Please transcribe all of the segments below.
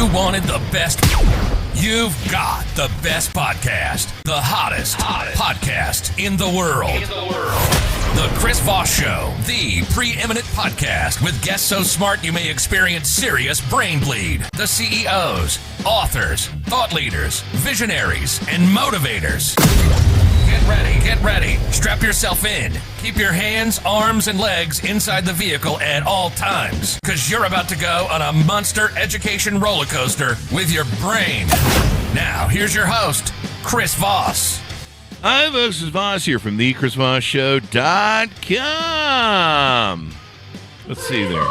You wanted the best. You've got the best podcast. The hottest podcast in the world. The Chris Voss Show, the preeminent podcast with guests so smart you may experience serious brain bleed. The CEOs, authors, thought leaders, visionaries, and motivators. Get ready. Strap yourself in. Keep your hands, arms, and legs inside the vehicle at all times, because you're about to go on a monster education roller coaster with your brain. Now, here's your host, Chris Voss. Hi, folks. This is Voss here from thechrisvossshow.com. Let's see there.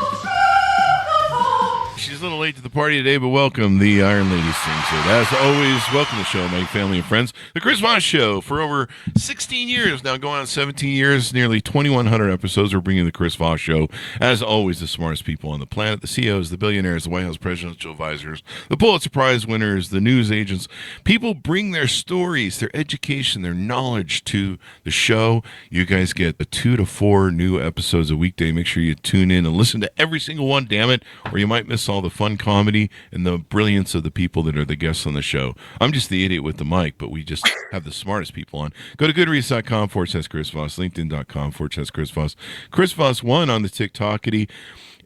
She's a little late to the party today, but welcome. The Iron Lady sings it. As always, welcome to the show, my family and friends. The Chris Voss Show for over 16 years, now going on 17 years, nearly 2,100 episodes. We're bringing the Chris Voss Show. As always, the smartest people on the planet, the CEOs, the billionaires, the White House presidential advisors, the Pulitzer Prize winners, the news agents. People bring their stories, their education, their knowledge to the show. You guys get 2 to 4 new episodes a weekday. Make sure you tune in and listen to every single one, damn it, or you might miss all the fun comedy and the brilliance of the people that are the guests on the show. I'm just the idiot with the mic, but we just have the smartest people on. Go to goodreads.com/Chris Voss, LinkedIn.com/Chris Voss, Chris Voss 1 on the TikTokity,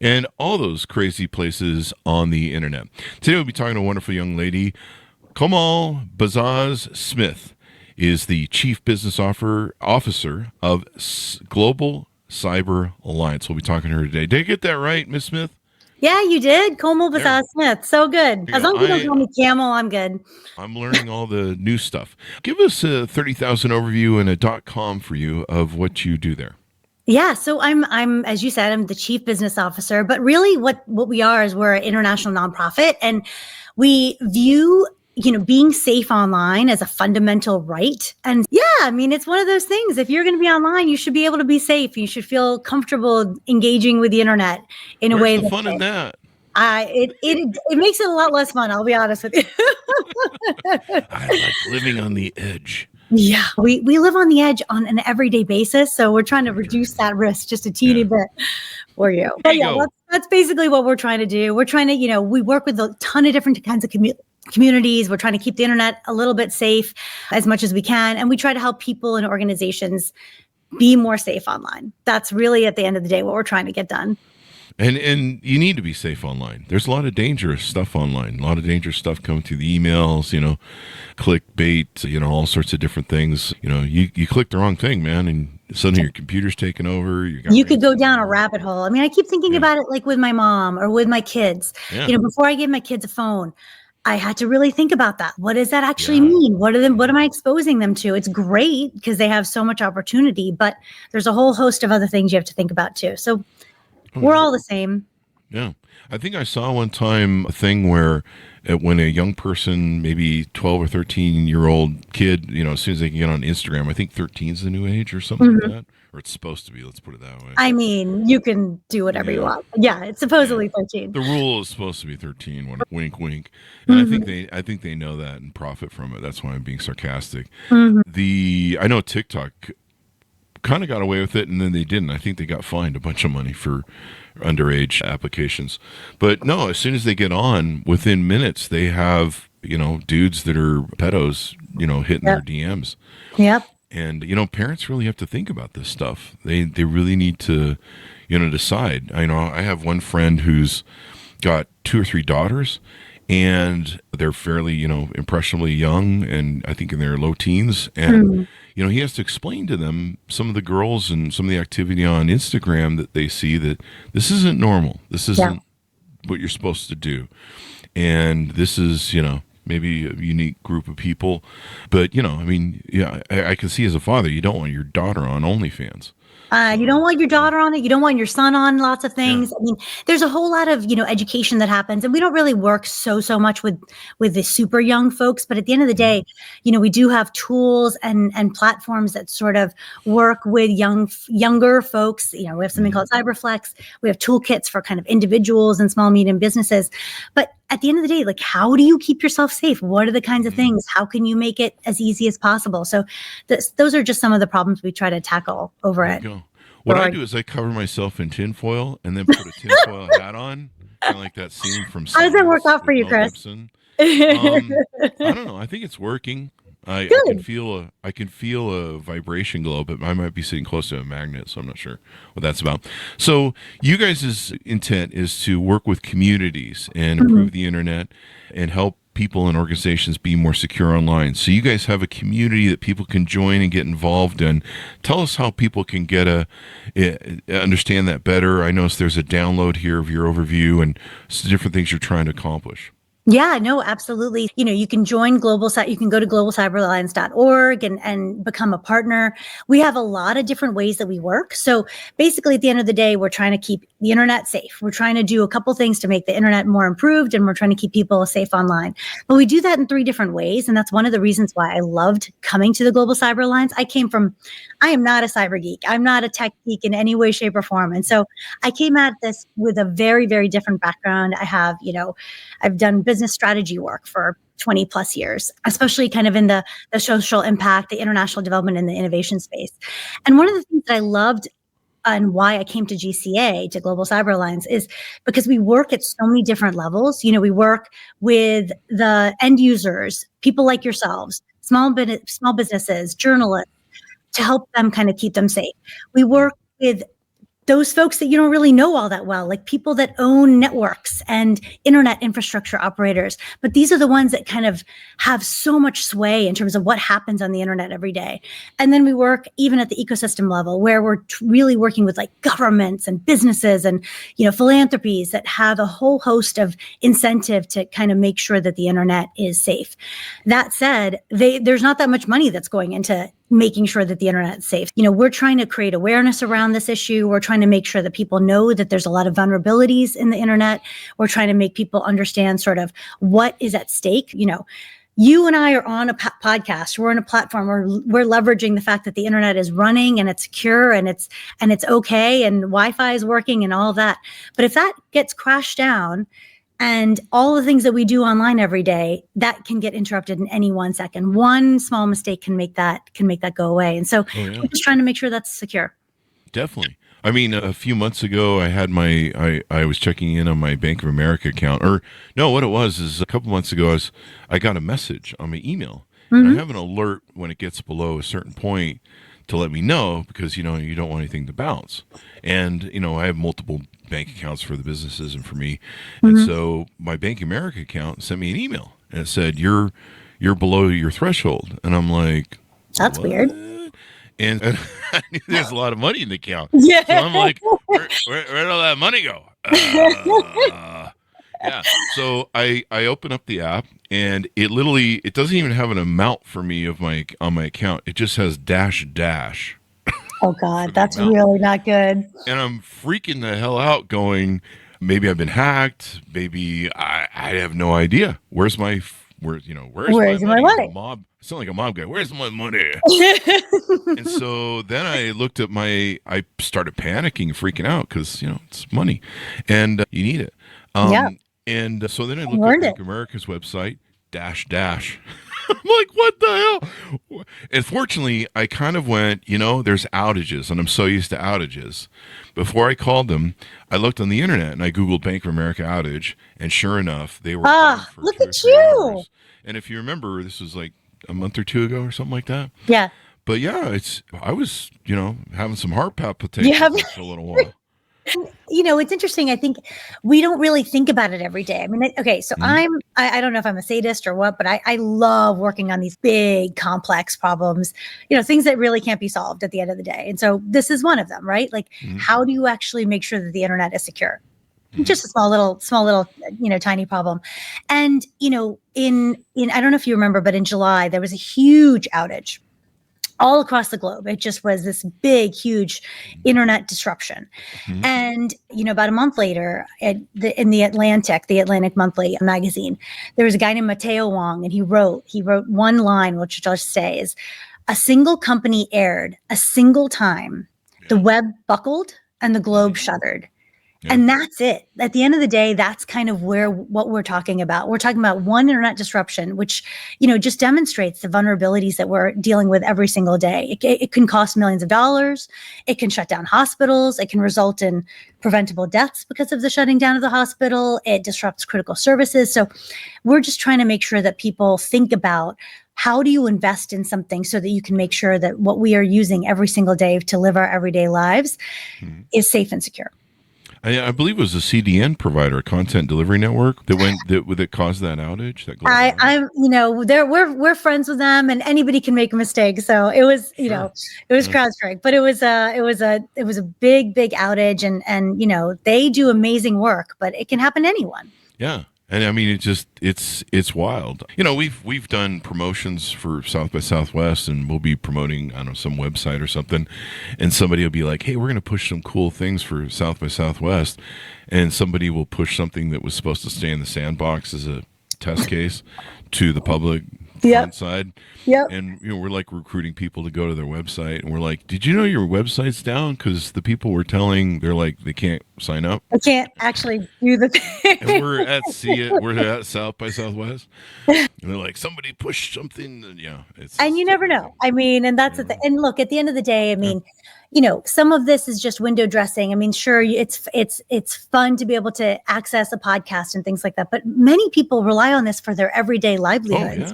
and all those crazy places on the internet. Today we'll be talking to a wonderful young lady. Komal Bazaz-Smith is the Chief Business Officer of Global Cyber Alliance. We'll be talking to her today. Did I get that right, Miss Smith? Yeah, you did. Komal Bazaz-Smith. So good. As long as you don't call me Camel, I'm good. I'm learning all the new stuff. Give us a 30,000 overview and a .com for you of what you do there. Yeah, so I'm as you said, I'm the Chief Business Officer, but really what we are is we're an international nonprofit, and we view being safe online as a fundamental right. And yeah, I mean, it's one of those things. If you're going to be online, you should be able to be safe. You should feel comfortable engaging with the internet in a way. Where's the fun in that? It makes it a lot less fun. I'll be honest with you. I like living on the edge. Yeah, we live on the edge on an everyday basis. So we're trying to reduce that risk just a teeny bit for you. But yeah, that's basically what we're trying to do. We're trying to, we work with a ton of different kinds of communities. We're trying to keep the internet a little bit safe as much as we can. And we try to help people and organizations be more safe online. That's really, at the end of the day, what we're trying to get done. And you need to be safe online. There's a lot of dangerous stuff online. A lot of dangerous stuff coming through the emails, clickbait, all sorts of different things. You click the wrong thing, man, and suddenly your computer's taken over. You could go down a rabbit hole. I mean, I keep thinking about it like with my mom or with my kids. Yeah. Before I gave my kids a phone, I had to really think about that. What does that actually mean? What am I exposing them to? It's great because they have so much opportunity, but there's a whole host of other things you have to think about too. So we're all the same. Yeah. I think I saw one time a thing where when a young person, maybe 12 or 13-year-old kid, as soon as they can get on Instagram, I think 13 is the new age or something like that. Or it's supposed to be, let's put it that way. I mean, you can do whatever you want. Yeah, it's supposedly 13. The rule is supposed to be 13, wink, wink. And I think they know that and profit from it. That's why I'm being sarcastic. I know TikTok kind of got away with it, and then they didn't. I think they got fined a bunch of money for underage applications. But no, as soon as they get on, within minutes, they have, dudes that are pedos, hitting their DMs. Yep. And, parents really have to think about this stuff. They really need to, decide. I have one friend who's got 2 or 3 daughters, and they're fairly, impressionably young, and I think in their low teens. And, he has to explain to them some of the girls and some of the activity on Instagram that they see that this isn't normal. This isn't what you're supposed to do. And this is, maybe a unique group of people. But, I can see as a father, you don't want your daughter on OnlyFans. You don't want your daughter on it. You don't want your son on lots of things. Yeah. I mean, there's a whole lot of, education that happens, and we don't really work so much with the super young folks. But at the end of the day, we do have tools and platforms that sort of work with younger folks. We have something called Cyberflex. We have toolkits for kind of individuals and small, medium businesses. But at the end of the day, like, how do you keep yourself safe? What are the kinds of things? How can you make it as easy as possible? So those are just some of the problems we try to tackle over it. What I do is I cover myself in tinfoil and then put a tinfoil hat on Kind of like that scene from How does that work Signs out for with you, Mel Chris? Gibson. I don't know. I think it's working. I can Good. feel a vibration glow, but I might be sitting close to a magnet, so I'm not sure what that's about. So you guys' intent is to work with communities and improve the internet and help people and organizations be more secure online. So you guys have a community that people can join and get involved in. Tell us how people can understand that better. I noticed there's a download here of your overview and different things you're trying to accomplish. Yeah, no, absolutely. You can join you can go to globalcyberalliance.org and become a partner. We have a lot of different ways that we work. So basically at the end of the day, we're trying to keep the internet safe. We're trying to do a couple things to make the internet more improved, and we're trying to keep people safe online. But we do that in 3 different ways. And that's one of the reasons why I loved coming to the Global Cyber Alliance. I am not a cyber geek. I'm not a tech geek in any way, shape, or form. And so I came at this with a very, very different background. I've done business strategy work for 20 plus years, especially kind of in the social impact, the international development, and the innovation space. And one of the things that I loved and why I came to GCA, to Global Cyber Alliance, is because we work at so many different levels. We work with the end users, people like yourselves, small businesses, journalists, to help them kind of keep them safe. We work with those folks that you don't really know all that well, like people that own networks and internet infrastructure operators. But these are the ones that kind of have so much sway in terms of what happens on the internet every day. And then we work even at the ecosystem level, where we're really working with like governments and businesses and, philanthropies that have a whole host of incentive to kind of make sure that the internet is safe. That said, there's not that much money that's going into making sure that the internet is safe. We're trying to create awareness around this issue. We're trying to make sure that people know that there's a lot of vulnerabilities in the internet. We're trying to make people understand sort of what is at stake. You and I are on a podcast. We're on a platform where we're leveraging the fact that the internet is running and it's secure and it's okay and Wi-Fi is working and all of that. But if that gets crashed down, and all the things that we do online every day, that can get interrupted in any 1 second. One small mistake can make that go away. And so we're just trying to make sure that's secure. Definitely. I mean, a few months ago, I had I was checking in on my Bank of America account. Or no, what it was is a couple months ago, I got a message on my email. And I have an alert when it gets below a certain point to let me know, because, you don't want anything to bounce. And, I have multiple bank accounts for the businesses and for me. And so my Bank of America account sent me an email and it said, you're below your threshold. And I'm like, that's what? Weird. And I knew there's a lot of money in the account. Yeah. So I'm like, where'd all that money go? Yeah. So I open up the app and it doesn't even have an amount for me on my account. It just has dash. Oh God, that's really not good. And I'm freaking the hell out going, maybe I've been hacked. Maybe I have no idea. Where's my money? Mob. I sound like a mob guy. Where's my money? And so then I looked at I started panicking, freaking out because, it's money and you need it. Yeah. And so then I looked at Bank of America's website, dash. I'm like, what the hell? And fortunately, I kind of went, there's outages, and I'm so used to outages. Before I called them, I looked on the internet, and I Googled Bank of America outage, and sure enough, they were down for look 2 or at 3 you. hours. And if you remember, this was like a month or 2 ago or something like that. Yeah. But yeah, I was, having some heart palpitations for a little while. It's interesting. I think we don't really think about it every day. I mean, okay, so I don't know if I'm a sadist or what, but I love working on these big, complex problems, things that really can't be solved at the end of the day. And so this is one of them, right? Like, how do you actually make sure that the internet is secure? Just a small little, tiny problem. And, in I don't know if you remember, but in July, there was a huge outage all across the globe. It just was this big, huge internet disruption. And, about a month later, in the Atlantic Monthly magazine, there was a guy named Mateo Wong, and he wrote one line, which I'll just say is, a single company erred a single time, the web buckled and the globe shuddered. Yeah. And that's it. At the end of the day, that's kind of what we're talking about. We're talking about one internet disruption, which, just demonstrates the vulnerabilities that we're dealing with every single day. It can cost millions of dollars. It can shut down hospitals. It can result in preventable deaths because of the shutting down of the hospital. It disrupts critical services. So we're just trying to make sure that people think about, how do you invest in something so that you can make sure that what we are using every single day to live our everyday lives is safe and secure? I believe it was a CDN provider, a content delivery network, that caused that outage. That outage. We're friends with them, and anybody can make a mistake. So it was, it was CrowdStrike, but it was a big outage, and they do amazing work, but it can happen to anyone. Yeah. And I mean, it's wild. We've done promotions for South by Southwest, and we'll be promoting, I don't know, some website or something, and somebody will be like, "Hey, we're going to push some cool things for South by Southwest," and somebody will push something that was supposed to stay in the sandbox as a test case to the public front side. Yep. And we're like recruiting people to go to their website, and we're like, "Did you know your website's down?" Because the people we're telling, they're like, they can't sign up. I can't actually do the thing. And we're at South by Southwest, and they're like, somebody pushed something. And you never know. I mean, and that's the thing. And look, at the end of the day, I mean, some of this is just window dressing. I mean, sure, it's fun to be able to access a podcast and things like that, but many people rely on this for their everyday livelihoods.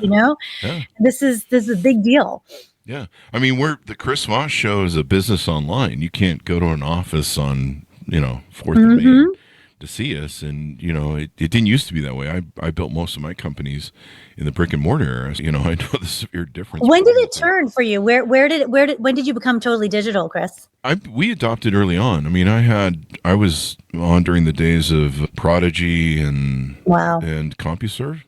This is a big deal. Yeah, I mean, the Chris Voss Show is a business online. You can't go to an office on 4th of May to see us, and it didn't used to be that way. I built most of my companies in the brick and mortar era. I know the severe difference. When did it turn for you? When did you become totally digital, Chris? We adopted early on. I mean, I was on during the days of Prodigy and CompuServe.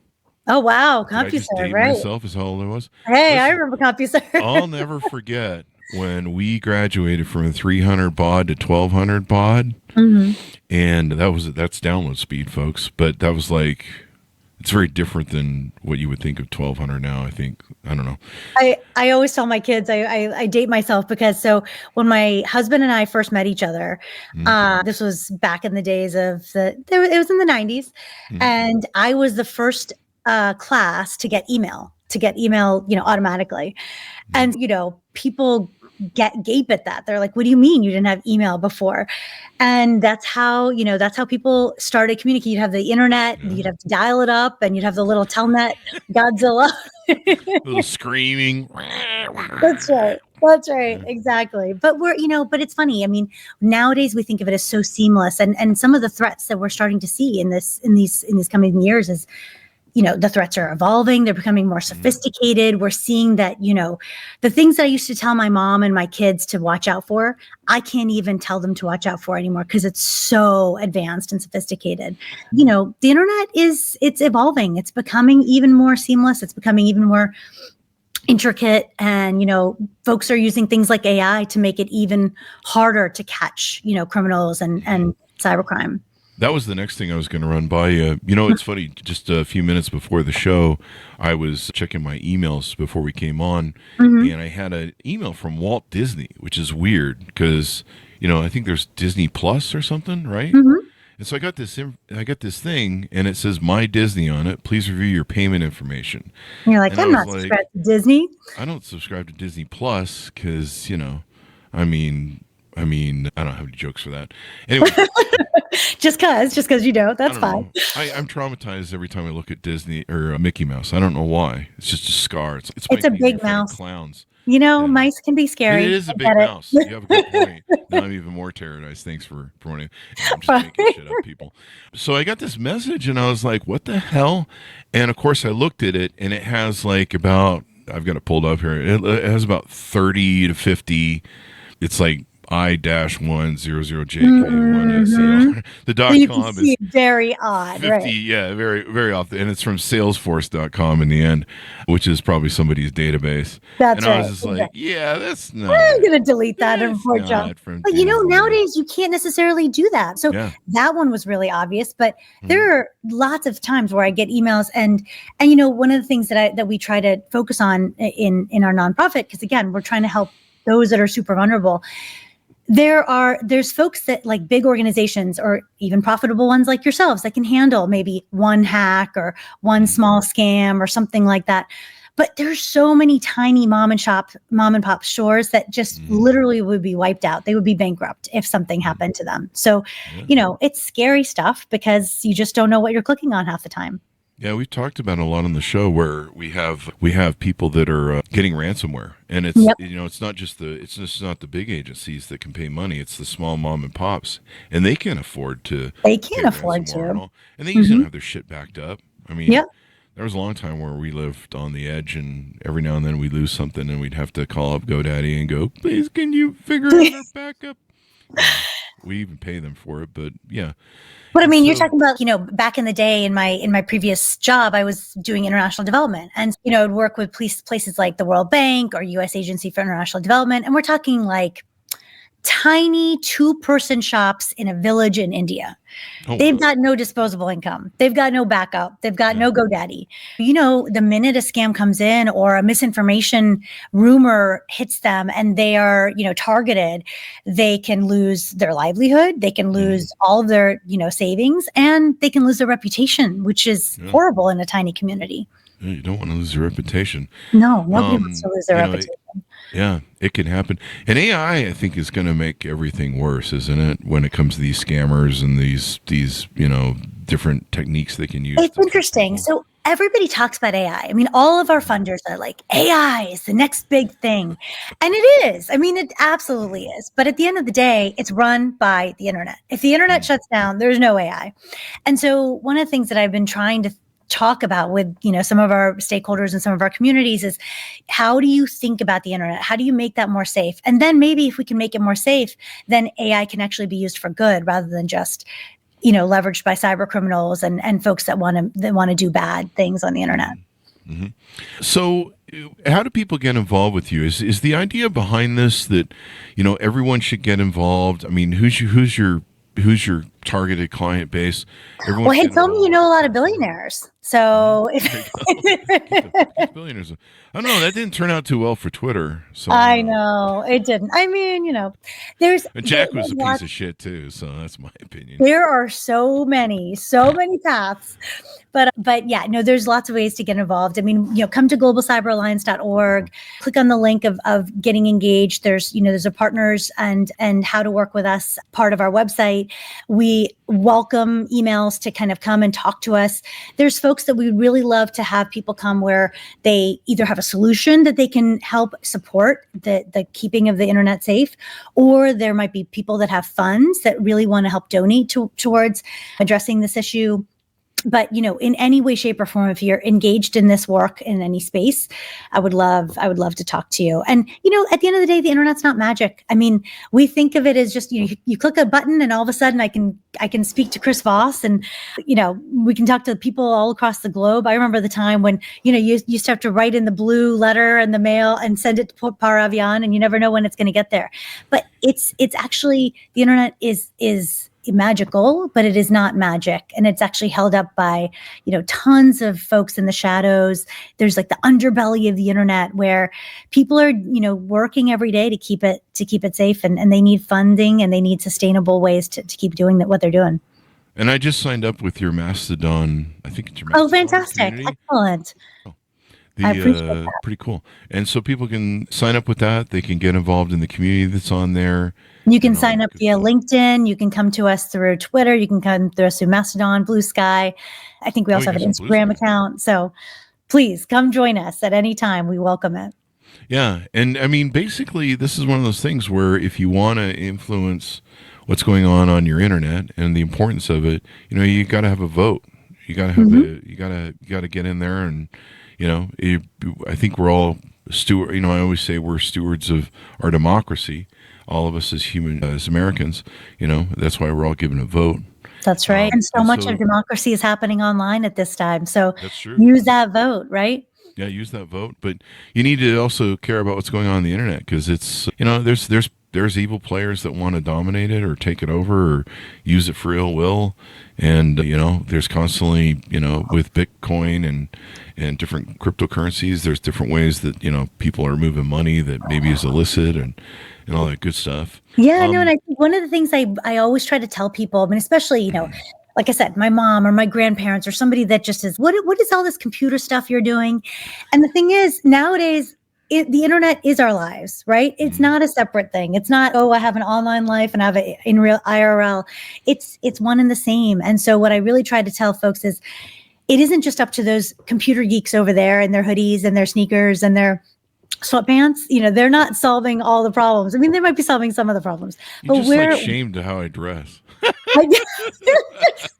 Oh wow, CompuServe! I just date myself is how old I was. Hey, I remember CompuServe. I'll never forget when we graduated from 300 baud to 1200 baud, and that's download speed, folks. But that was like, it's very different than what you would think of 1200 now. I don't know. I always tell my kids, I date myself, because when my husband and I first met each other, this was back in the days of it was in the 90s, and I was the first class to get email automatically, and people gape at that. They're like, "What do you mean you didn't have email before?" And that's how people started communicating. You'd have the internet, you'd have to dial it up, and you'd have the little Telnet Godzilla. Little screaming. That's right. Exactly. But but it's funny. I mean, nowadays we think of it as so seamless, and some of the threats that we're starting to see in these coming years is, the threats are evolving. They're becoming more sophisticated. We're seeing that, the things that I used to tell my mom and my kids to watch out for, I can't even tell them to watch out for anymore, because it's so advanced and sophisticated. The internet it's evolving. It's becoming even more seamless. It's becoming even more intricate. And, folks are using things like AI to make it even harder to catch, criminals and cybercrime. That was the next thing I was going to run by you. It's funny. Just a few minutes before the show, I was checking my emails before we came on, and I had an email from Walt Disney, which is weird because, I think there's Disney Plus or something, right? And so I got this thing, and it says My Disney on it. Please review your payment information. And you're like, I'm not subscribed to Disney. I don't subscribe to Disney Plus because, I don't have any jokes for that. Anyway. just cause that's fine. I'm traumatized every time I look at Disney or Mickey Mouse. I don't know why. It's just a scar. It's a big mouse. Clowns. Mice can be scary. It is a big mouse. You have a good point. Now I'm even more terrorized. Thanks for promoting. I'm just making shit up, people. So I got this message, and I was like, what the hell? And of course I looked at it, and it has like I've got it pulled up here. It has about 30 to 50. It's like I-1000JK1SCL. The .com is very odd, 50, right? Yeah, very, very often, and it's from Salesforce.com in the end, which is probably somebody's database. That's and right. I was just like, yeah, that's not. I'm gonna delete that and report John. But nowadays you can't necessarily do that. So that one was really obvious. But there are lots of times where I get emails, and one of the things that we try to focus on in our nonprofit, because again, we're trying to help those that are super vulnerable. There's folks that like big organizations or even profitable ones like yourselves that can handle maybe one hack or one small scam or something like that. But there's so many tiny mom and pop stores that just literally would be wiped out. They would be bankrupt if something happened to them. So, it's scary stuff because you just don't know what you're clicking on half the time. Yeah, we've talked about a lot on the show where we have people that are getting ransomware, and it's not just the big agencies that can pay money; it's the small mom and pops, and they can't afford to. They can't afford to, and they usually have their shit backed up. I mean, there was a long time where we lived on the edge, and every now and then we'd lose something, and we'd have to call up GoDaddy and go, "Please, can you figure out our backup?" We even pay them for it, but yeah. But I mean, you're talking about, back in the day in my previous job, I was doing international development, and I'd work with places like the World Bank or U.S. Agency for International Development, and we're talking like tiny 2-person shops in a village in India. They've got no disposable income. They've got no backup. They've got no GoDaddy. The minute a scam comes in or a misinformation rumor hits them and they are, targeted, they can lose their livelihood. They can lose all of their, savings, and they can lose their reputation, which is horrible in a tiny community. You don't want to lose your reputation. No, nobody wants to lose their reputation. Yeah, it can happen. And AI, I think, is going to make everything worse, isn't it? When it comes to these scammers and these different techniques they can use. It's interesting. So everybody talks about AI. I mean, all of our funders are like, AI is the next big thing. And it is. I mean, it absolutely is. But at the end of the day, it's run by the internet. If the internet shuts down, there's no AI. And so one of the things that I've been trying to talk about with some of our stakeholders and some of our communities is, how do you think about the internet? How do you make that more safe? And then maybe if we can make it more safe, then AI can actually be used for good rather than just leveraged by cyber criminals and folks that want to do bad things on the internet. Mm-hmm. So how do people get involved with you? Is the idea behind this that everyone should get involved? I mean, who's your targeted client base? Well, hey, tell me you know a lot of billionaires. So if billionaires, I don't know, that didn't turn out too well for Twitter. So I know it didn't. I mean, Jack was a piece of shit too. So that's my opinion. There are so many paths. But yeah, no, there's lots of ways to get involved. I mean, come to globalcyberalliance.org, click on the link of getting engaged. There's a partners and how to work with us part of our website. We welcome emails to kind of come and talk to us. There's folks that we would really love to have people come where they either have a solution that they can help support the keeping of the internet safe, or there might be people that have funds that really want to help donate towards addressing this issue. But, in any way, shape, or form, if you're engaged in this work in any space, I would love to talk to you. And, at the end of the day, the internet's not magic. I mean, we think of it as just, you click a button and all of a sudden I can speak to Chris Voss and, we can talk to people all across the globe. I remember the time when, you used to have to write in the blue letter in the mail and send it to Par Avion, and you never know when it's going to get there. But it's actually, the internet is magical, but it is not magic. And it's actually held up by, tons of folks in the shadows. There's like the underbelly of the internet where people are, working every day to keep it safe, and they need funding and they need sustainable ways to keep doing what they're doing. And I just signed up with your Mastodon. I think it's your Mastodon. Oh, fantastic. Community. Excellent. I appreciate that. Pretty cool. And so people can sign up with that. They can get involved in the community that's on there. You can sign up via LinkedIn. You can come to us through Twitter. You can come to us through Mastodon, Blue Sky. I think we also have an Instagram account. So please come join us at any time. We welcome it. Yeah. And I mean, basically, this is one of those things where if you want to influence what's going on your internet and the importance of it, you got to have a vote. You got to have you got to get in there, and I think we're all I always say we're stewards of our democracy. All of us as Americans, that's why we're all given a vote. That's right. And so much of democracy is happening online at this time. So that's true. Use that vote, right? Yeah, use that vote. But you need to also care about what's going on the internet, because it's, there's there's evil players that want to dominate it or take it over or use it for ill will. And, there's constantly, with Bitcoin and different cryptocurrencies, there's different ways that, people are moving money that maybe is illicit and all that good stuff. Yeah, no, and I think one of the things I always try to tell people, I mean, especially, like I said, my mom or my grandparents or somebody that just is, what is all this computer stuff you're doing? And the thing is, nowadays, the internet is our lives, right? It's not a separate thing. It's not, I have an online life and I have it in real IRL. It's one and the same. And so what I really try to tell folks is it isn't just up to those computer geeks over there and their hoodies and their sneakers and their sweatpants. They're not solving all the problems. I mean, they might be solving some of the problems. But we're ashamed of how I dress. You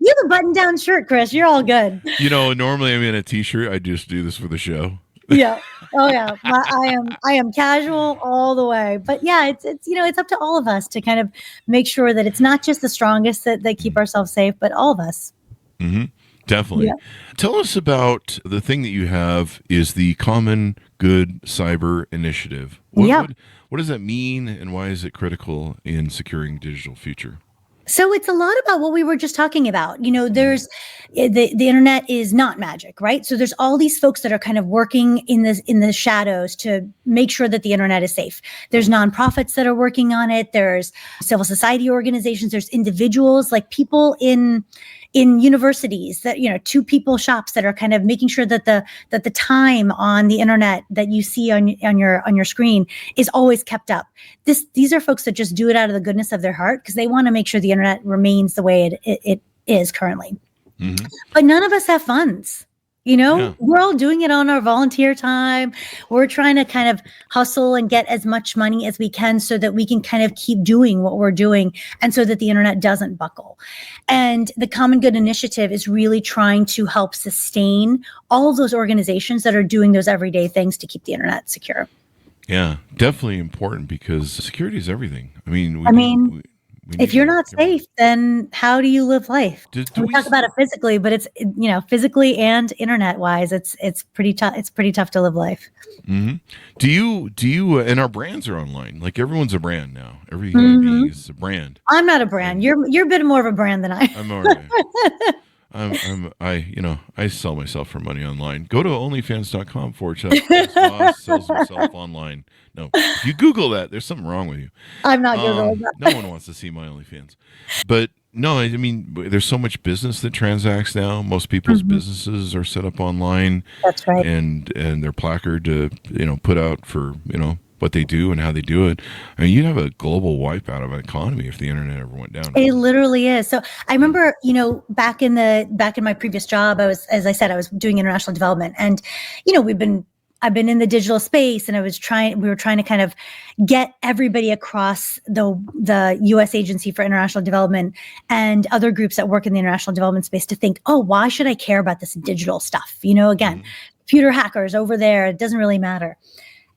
have a button-down shirt, Chris. You're all good. Normally I'm in a t-shirt. I just do this for the show. Yeah. Oh yeah. I am casual all the way. But yeah, it's it's up to all of us to kind of make sure that it's not just the strongest that keep ourselves safe, but all of us. Mm-hmm. Definitely. Yeah. Tell us about the thing that you have is the Common Good Cyber Initiative. What does that mean, and why is it critical in securing digital future? So it's a lot about what we were just talking about. There's the internet is not magic, right? So there's all these folks that are kind of working in the shadows to make sure that the internet is safe. There's nonprofits that are working on it. There's civil society organizations. There's individuals, like people in universities that, 2-people shops that are kind of making sure that the time on the internet that you see on your screen is always kept up. These are folks that just do it out of the goodness of their heart because they want to make sure the internet remains the way it is currently. Mm-hmm. But none of us have funds. We're all doing it on our volunteer time. We're trying to kind of hustle and get as much money as we can so that we can kind of keep doing what we're doing and so that the internet doesn't buckle. And the Common Good Initiative is really trying to help sustain all of those organizations that are doing those everyday things to keep the internet secure. Yeah, definitely important because security is everything. If you're not safe, then how do you live life? We talk about it physically, but it's physically and internet wise, it's pretty tough. It's pretty tough to live life. Mm-hmm. Do you? And our brands are online. Like everyone's a brand now. Every human being is a brand. I'm not a brand. You're a bit more of a brand than I am. I sell myself for money online. Go to onlyfans.com Chris Voss sells himself online. No, if you Google that, there's something wrong with you. I'm not Googling that. No one wants to see my OnlyFans. But no, there's so much business that transacts now. Most people's businesses are set up online. That's right. And their placard to, put out for, what they do and how they do it. I mean, you'd have a global wipeout of an economy if the internet ever went down. It literally is. So I remember, back in my previous job, I was doing international development, and, I've been in the digital space, and we were trying to kind of get everybody across the U.S. Agency for International Development and other groups that work in the international development space to think, oh, why should I care about this digital stuff? Computer hackers over there, it doesn't really matter.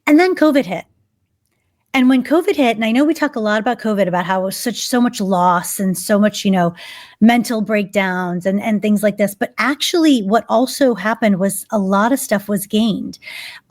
And then COVID hit. And when COVID hit, and I know we talk a lot about COVID, about how it was so much loss and so much, mental breakdowns and things like this. But actually what also happened was a lot of stuff was gained.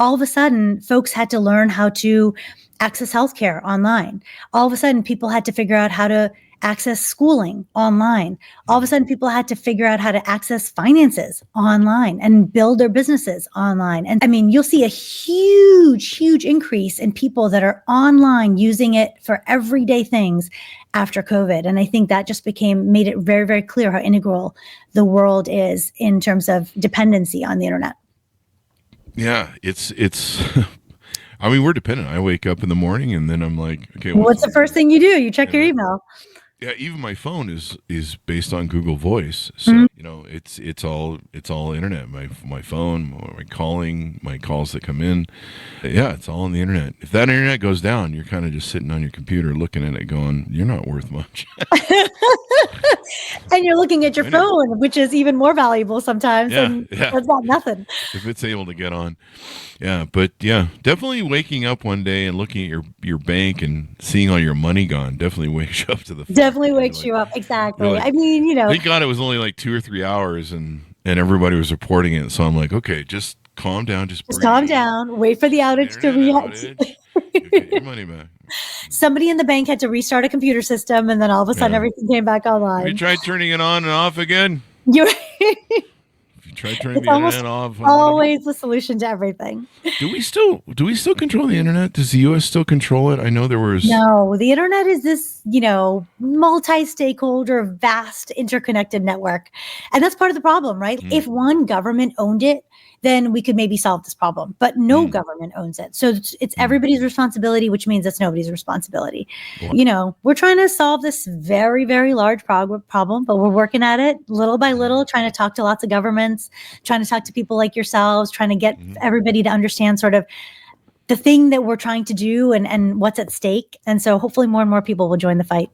All of a sudden, folks had to learn how to access healthcare online. All of a sudden, people had to figure out how to access schooling online. All of a sudden, people had to figure out how to access finances online and build their businesses online. And you'll see a huge, huge increase in people that are online using it for everyday things after COVID. And I think that just made it very, very clear how integral the world is in terms of dependency on the internet. Yeah, it's we're dependent. I wake up in the morning and then I'm like, okay, what's the first thing you do? You check your email. Yeah, even my phone is based on Google Voice, so it's all internet. My phone, my calling, my calls that come in, it's all on the internet. If that internet goes down, you're kind of just sitting on your computer looking at it, going, "You're not worth much." And you're looking at your phone, which is even more valuable sometimes. It's not nothing. If it's able to get on. Definitely waking up one day and looking at your bank and seeing all your money gone definitely wakes you up to the fact. Definitely wakes you up. Exactly. Like, thank God it was only like 2 or 3 hours and everybody was reporting it. So I'm like, okay, just calm down. Just calm down. Wait for the outage to react. You'll get your money back. Somebody in the bank had to restart a computer system, and then all of a sudden everything came back online. Have you tried turning it on and off again? You're If you try turning the internet off, always the solution to everything. Do we still control the internet? Does the U.S. still control it? I know there was. No, the internet is this, multi-stakeholder, vast, interconnected network. And that's part of the problem, right? If one government owned it, then we could maybe solve this problem. But no government owns it. So it's everybody's responsibility, which means it's nobody's responsibility. Wow. We're trying to solve this very, very large problem, but we're working at it little by little, trying to talk to lots of governments, trying to talk to people like yourselves, trying to get everybody to understand sort of the thing that we're trying to do and what's at stake. And so hopefully more and more people will join the fight.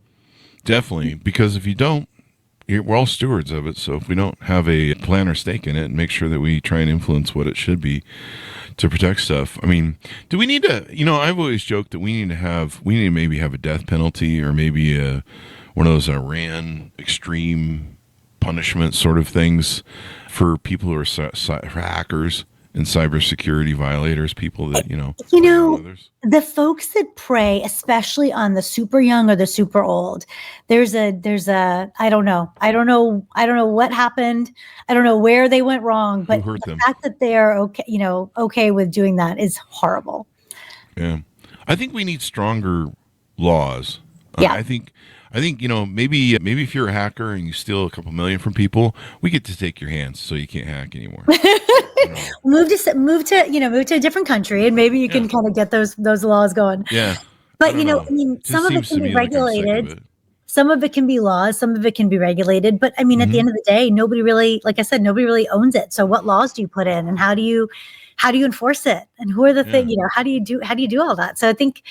Definitely, because if you don't, we're all stewards of it. So if we don't have a plan or stake in it and make sure that we try and influence what it should be to protect stuff. I mean, do we need to, I've always joked that we need to maybe have a death penalty or maybe one of those Iran extreme punishment sort of things for people who are hackers and cybersecurity violators, people that, others. The folks that prey, especially on the super young or the super old, there's a, I don't know what happened. I don't know where they went wrong, but the fact that they're okay with doing that is horrible. Yeah. I think we need stronger laws. Yeah. I think maybe if you're a hacker and you steal a couple million from people, we get to take your hands so you can't hack anymore. Move to a different country, and maybe you can kind of get those laws going. Yeah. But some of it can be regulated. Some of it can be laws, some of it can be regulated. But at the end of the day, nobody really owns it. So what laws do you put in, and how do you enforce it? And who are the things, how do you do all that? So I think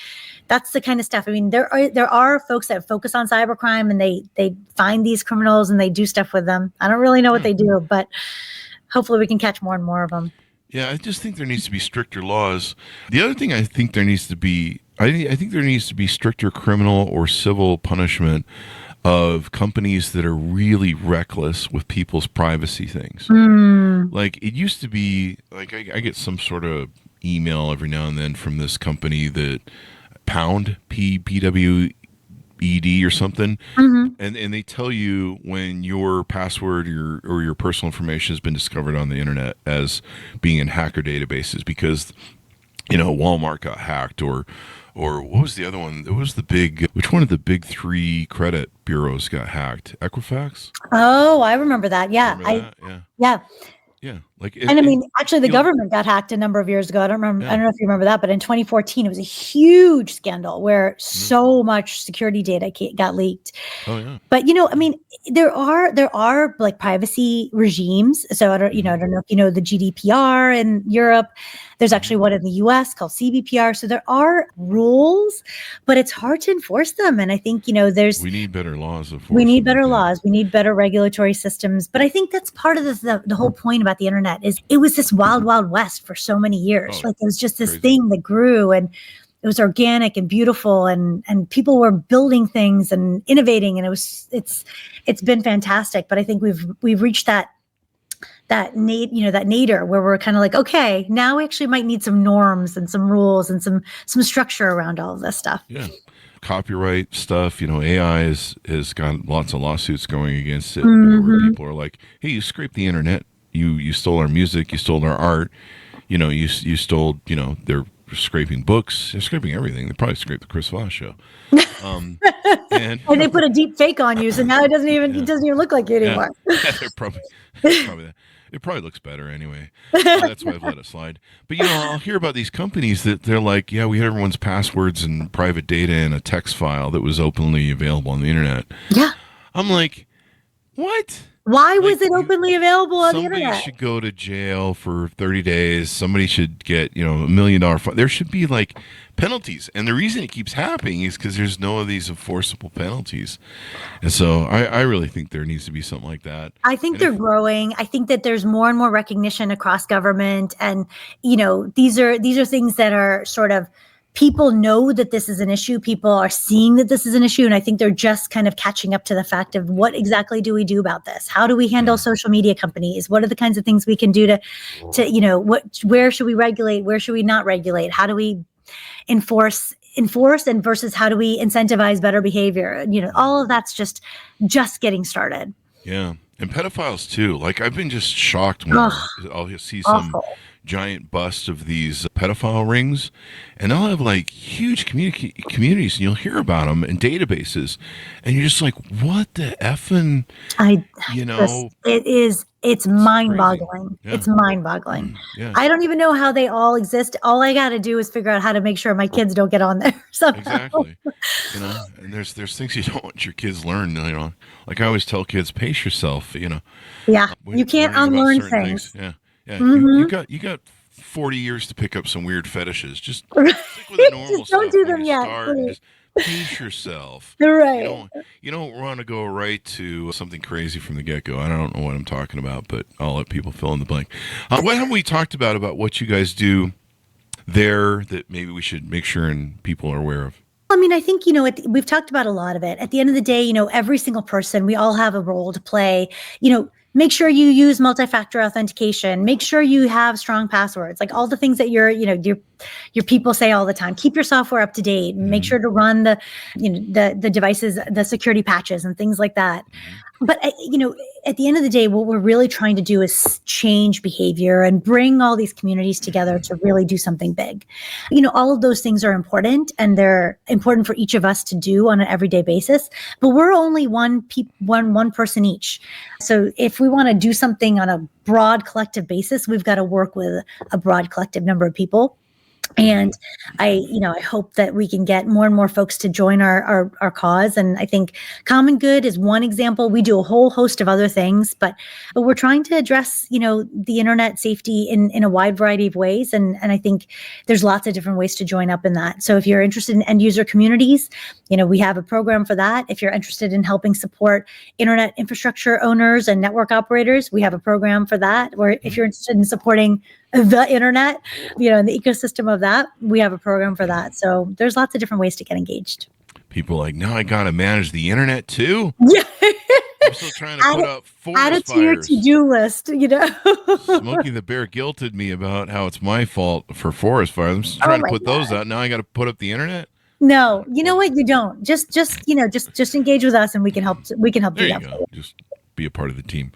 that's the kind of stuff. I mean, there are folks that focus on cybercrime, and they find these criminals and they do stuff with them. I don't really know what they do, but hopefully we can catch more and more of them. Yeah, I just think there needs to be stricter laws. The other thing I think there needs to be, I think there needs to be stricter criminal or civil punishment of companies that are really reckless with people's privacy things. Like it used to be, like I get some sort of email every now and then from this company that Pound, PWED or something, and they tell you when your password or your personal information has been discovered on the internet as being in hacker databases because Walmart got hacked or what was the other one? It was which one of the big three credit bureaus got hacked? Equifax? Oh, I remember that. Yeah. Yeah. Yeah. Actually the government got hacked a number of years ago. I don't know if you remember that, but in 2014, it was a huge scandal where so much security data got leaked. Oh yeah. But, there are like privacy regimes. So I don't know if you know the GDPR in Europe. There's actually one in the US called CBPR. So there are rules, but it's hard to enforce them. And I think, we need better laws. We need better laws. We need better regulatory systems. But I think that's part of the whole point about the internet is it was this wild, wild west for so many years. It was just this thing that grew and it was organic and beautiful and people were building things and innovating. And it's been fantastic. But I think we've reached that nadir where we're kind of like, okay, now we actually might need some norms and some rules and some structure around all of this stuff. Yeah. Copyright stuff, AI has got lots of lawsuits going against it where people are like, hey, you scraped the internet, you stole our music, you stole our art, you stole, they're scraping books, they're scraping everything. They probably scraped the Chris Voss Show. And they put a deep fake on you, so now it doesn't even look like you anymore. They're probably that. It probably looks better anyway. That's why I've let it slide. But, I'll hear about these companies that they're like, yeah, we had everyone's passwords and private data in a text file that was openly available on the internet. Yeah. I'm like, what? Why was it openly available on the internet? Somebody should go to jail for 30 days. Somebody should get, $1 million fine. There should be penalties. And the reason it keeps happening is because there's no of these enforceable penalties. And so I really think there needs to be something like that. I think they're growing. I think that there's more and more recognition across government. And, these are things that are sort of, people know that this is an issue. People are seeing that this is an issue. And I think they're just kind of catching up to the fact of what exactly do we do about this? How do we handle social media companies? What are the kinds of things we can do to where should we regulate? Where should we not regulate? How do we enforce and versus how do we incentivize better behavior? All of that's just getting started. Yeah. And pedophiles too. Like I've been just shocked when I'll see some Awful. giant bust of these pedophile rings, and they'll have like huge communities, and you'll hear about them in databases, and you're just like, what the effing, it's mind-boggling. Yeah. It's mind-boggling. Yeah. I don't even know how they all exist. All I got to do is figure out how to make sure my kids don't get on there. Exactly. And there's things you don't want your kids learn. Like I always tell kids, pace yourself. Yeah, you can't unlearn things. Yeah. Mm-hmm. You got 40 years to pick up some weird fetishes. Just stick with the normal Just don't stuff do when them you yet. start. Just pace yourself. Right. You don't want to go right to something crazy from the get-go. I don't know what I'm talking about, but I'll let people fill in the blank. What have we talked about what you guys do there that maybe we should make sure and people are aware of? I mean, I think, we've talked about a lot of it. At the end of the day, every single person, we all have a role to play. Make sure you use multi-factor authentication. Make sure you have strong passwords, like all the things that your people say all the time. Keep your software up to date. Make sure to run the devices, the security patches and things like that. But, at the end of the day, what we're really trying to do is change behavior and bring all these communities together to really do something big. All of those things are important, and they're important for each of us to do on an everyday basis. But we're only one person each. So if we want to do something on a broad collective basis, we've got to work with a broad collective number of people. And I hope that we can get more and more folks to join our cause. And I think Common Good is one example. We do a whole host of other things, but we're trying to address, the internet safety in a wide variety of ways. And I think there's lots of different ways to join up in that. So if you're interested in end user communities, we have a program for that. If you're interested in helping support internet infrastructure owners and network operators, we have a program for that. Or if you're interested in supporting the internet, and the ecosystem of that, we have a program for that. So there's lots of different ways to get engaged. People like, now I got to manage the internet too? Yeah. I'm still trying to put up forest add it to fires. your to-do list, Smokey the Bear guilted me about how it's my fault for forest fires. I'm just trying to put those out. Now I got to put up the internet? No, you know what? You don't. Just engage with us, and we can help. We can help there do you that. go. Just be a part of the team.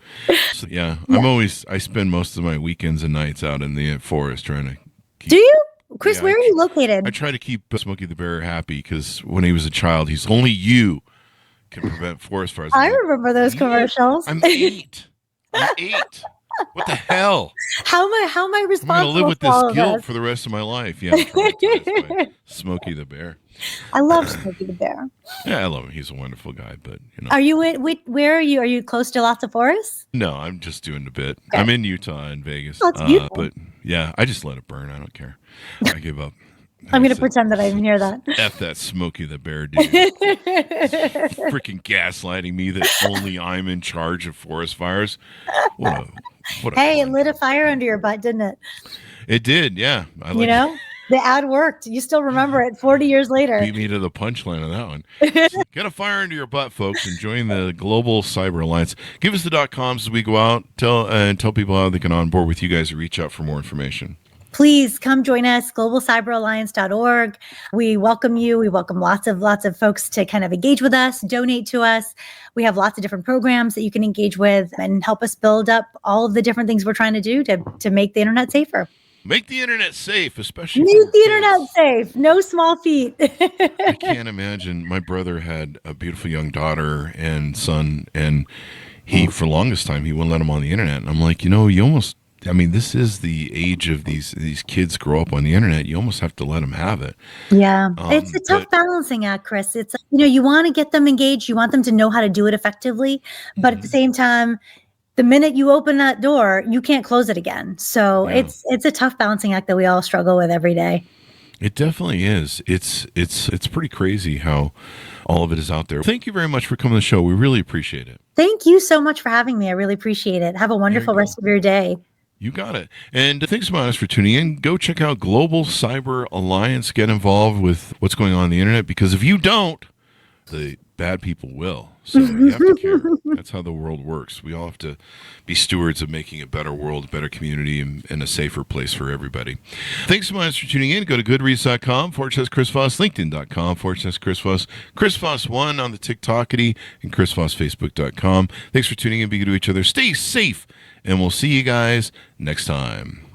So, yeah. I spend most of my weekends and nights out in the forest trying to keep. Do you? Chris, where are you located? I try to keep Smokey the Bear happy because when he was a child, he's only you can prevent forest fires. I remember those commercials. I'm 8. What the hell? How am I responsible? I'm going to live with for this guilt for the rest of my life. Yeah, I'm traumatized by Smokey the Bear. I love Smokey the Bear. Yeah, I love him. He's a wonderful guy, but Are you where are you? Are you close to lots of forests? No, I'm just doing a bit. Okay. I'm in Utah and Vegas. Oh, it's beautiful. But yeah, I just let it burn. I don't care. I give up. I'm going to pretend that I didn't hear that. F that Smokey the Bear dude. Freaking gaslighting me that only I'm in charge of forest fires. What a Hey, it lit a fire under your butt, didn't it? It did, yeah. The ad worked. You still remember it 40 years later. Beat me to the punchline on that one. Get a fire under your butt, folks, and join the Global Cyber Alliance. Give us the .coms as we go out. Tell people how they can onboard with you guys or reach out for more information. Please come join us, globalcyberalliance.org. We welcome you. We welcome lots of folks to kind of engage with us, donate to us. We have lots of different programs that you can engage with and help us build up all of the different things we're trying to do to make the internet safer. Make the internet safe, especially Make the internet safe. No small feet. I can't imagine. My brother had a beautiful young daughter and son, and he, for the longest time, he wouldn't let him on the internet. And I'm like, this is the age of these kids grow up on the internet. You almost have to let them have it. Yeah. It's a tough balancing act, Chris. It's, you want to get them engaged. You want them to know how to do it effectively. But at the same time, the minute you open that door, you can't close it again. So it's a tough balancing act that we all struggle with every day. It definitely is. It's pretty crazy how all of it is out there. Thank you very much for coming to the show. We really appreciate it. Thank you so much for having me. I really appreciate it. Have a wonderful rest of your day. You got it. And thanks so much for tuning in. Go check out Global Cyber Alliance. Get involved with what's going on the internet, because if you don't, the bad people will. So you have to care. That's how the world works. We all have to be stewards of making a better world, a better community, and a safer place for everybody. Thanks so much for tuning in. Go to goodreads.com/Chris Voss, LinkedIn.com/Chris Voss, Chris Voss1 on the TikTokity, and ChrisVossFacebook.com. Thanks for tuning in. Be good to each other. Stay safe, and we'll see you guys next time.